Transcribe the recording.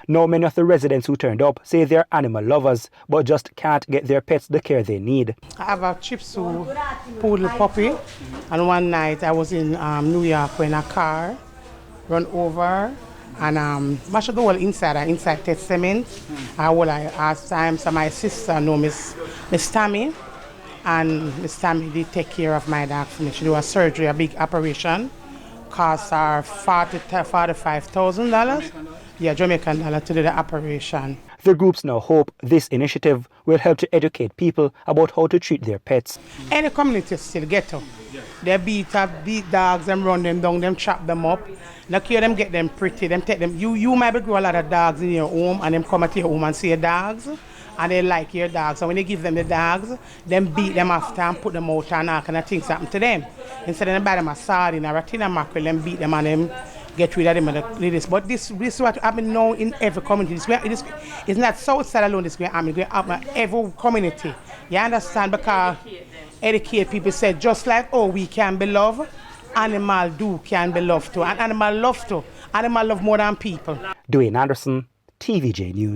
Now many of the residents who turned up say they're animal lovers, but just can't get their pets the care they need. I have a Chipsue poodle puppy, and one night I was in New York when a car run over and mashed the whole inside test cement. I asked time, so my sister know Miss Tammy, and Miss Tammy did take care of my dog for me. She do a surgery, a big operation, cost her $45,000. Yeah, Jamaican dollar to do the operation. The groups now hope this initiative will help to educate people about how to treat their pets. Any community still ghetto. They beat dogs, them run them down, them chop them up. Now care them get them pretty, them take them. You might be grow a lot of dogs in your home and them come at your home and see your dogs and they like your dogs. And when you give them the dogs, them beat them after and put them out and all kind of things happen to them. Instead of them buy them a sardine or a tin of mackerel, them beat them and them get rid of them and this. But this is what happens now in every community. It's not south side alone, this is going to happen in every community. You understand? Because educate people say just like we can be loved, animal can be loved too. And animal love too. Animal love more than people. Dwayne Anderson, TVJ News.